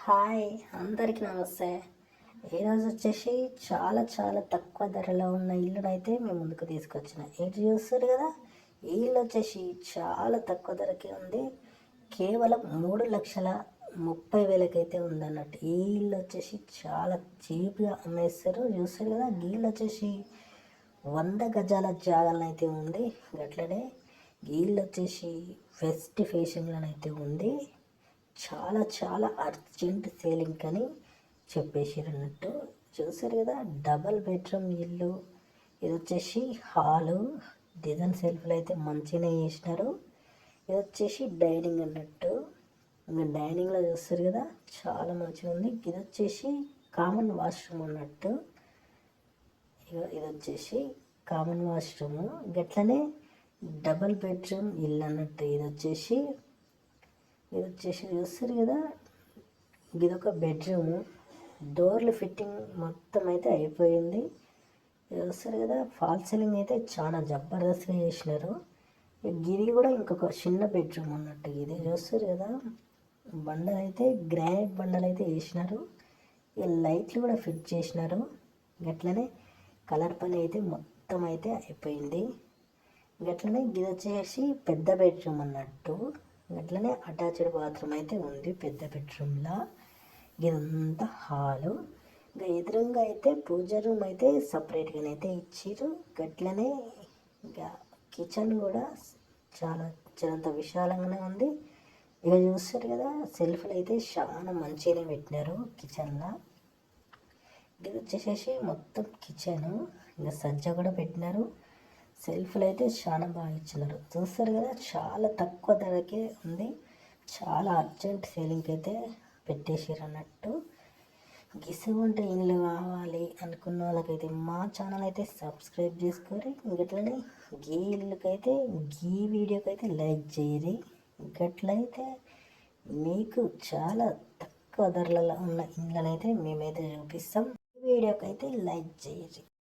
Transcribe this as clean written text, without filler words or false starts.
Hi అందరికీ నమస్తే. ఈరోజు వచ్చేసి చాలా చాలా తక్కువ ధరలో ఉన్న ఇల్లునైతే మేము ముందుకు తీసుకొచ్చిన. ఏంటి చూస్తారు కదా, ఈ ఇల్లు వచ్చేసి చాలా తక్కువ ధరకే ఉంది. కేవలం 3,30,000కైతే ఉందన్నట్టు. ఈ ఇల్లు వచ్చేసి చాలా చీప్గా అమ్మేస్తారు. చూస్తారు కదా, ఈ ఇల్లు వచ్చేసి 100 గజాల జాగాలనైతే ఉంది. అట్లనే ఈ ఇల్లు వచ్చేసి వెస్ట్ ఫేషన్లోనైతే ఉంది. చాలా చాలా అర్జెంట్ సేలింగ్ అని చెప్పేసారు అన్నట్టు. చూసారు కదా, డబల్ బెడ్రూమ్ ఇల్లు. ఇది వచ్చేసి హాలు, డిజైన్ సెల్ఫ్లు అయితే మంచిగానే చేసినారు. ఇది వచ్చేసి డైనింగ్ అన్నట్టు. ఇంకా డైనింగ్లో చూస్తారు కదా, చాలా మంచిగా ఉంది. ఇది వచ్చేసి కామన్ వాష్రూమ్ అన్నట్టు. ఇది వచ్చేసి కామన్ వాష్రూము. గట్లనే డబల్ బెడ్రూమ్ ఇల్లు అన్నట్టు. ఇది వచ్చేసి చూస్తారు కదా, ఇదొక బెడ్రూము. డోర్లు ఫిట్టింగ్ మొత్తం అయితే అయిపోయింది. చూస్తారు కదా, ఫాల్ సీలింగ్ అయితే చాలా జబర్దస్త్గా చేసినారు. ఇది కూడా ఇంకొక చిన్న బెడ్రూమ్ అన్నట్టు. ఇది చూస్తారు కదా, బండలు అయితే గ్రానైట్ బండలు అయితే వేసినారు. ఈ లైట్లు కూడా ఫిట్ చేసినారు. గట్లనే కలర్ పని అయితే మొత్తం అయితే అయిపోయింది. గట్లనే ఇది వచ్చేసి పెద్ద బెడ్రూమ్ అన్నట్టు. అట్లనే అటాచ్డ్ బాత్రూమ్ అయితే ఉంది పెద్ద బెడ్రూమ్లో. ఇదంతా హాలు. ఇంకా ఎదురుగా అయితే పూజ రూమ్ అయితే సపరేట్గానైతే ఇచ్చారు. గట్లనే ఇంకా కిచెన్ కూడా చాలా చాలా విశాలంగానే ఉంది. ఇక చూస్తారు కదా, సెల్ఫ్లు అయితే చాలా మంచిగానే పెట్టినారు కిచెన్లో. ఇది వచ్చేసేసి మొత్తం కిచెను. ఇంకా సజ్జ కూడా పెట్టినారు. సెల్ఫ్లు అయితే చాలా బాగా ఇచ్చినారు. చూస్తారు కదా, చాలా తక్కువ ధరకే ఉంది. చాలా అర్జెంట్ సేలింగ్కి అయితే పెట్టేసారు అన్నట్టు. గిసువంటి ఇల్లు కావాలి అనుకున్న వాళ్ళకైతే మా ఛానల్ అయితే సబ్స్క్రైబ్ చేసుకోరి. గట్లనే గీ ఇల్లుకైతే గీ వీడియోకైతే లైక్ చేయరి. గట్లయితే మీకు చాలా తక్కువ ధరలలో ఉన్న ఇళ్ళనైతే మేమైతే చూపిస్తాం. ఈ వీడియోకైతే లైక్ చేయరి.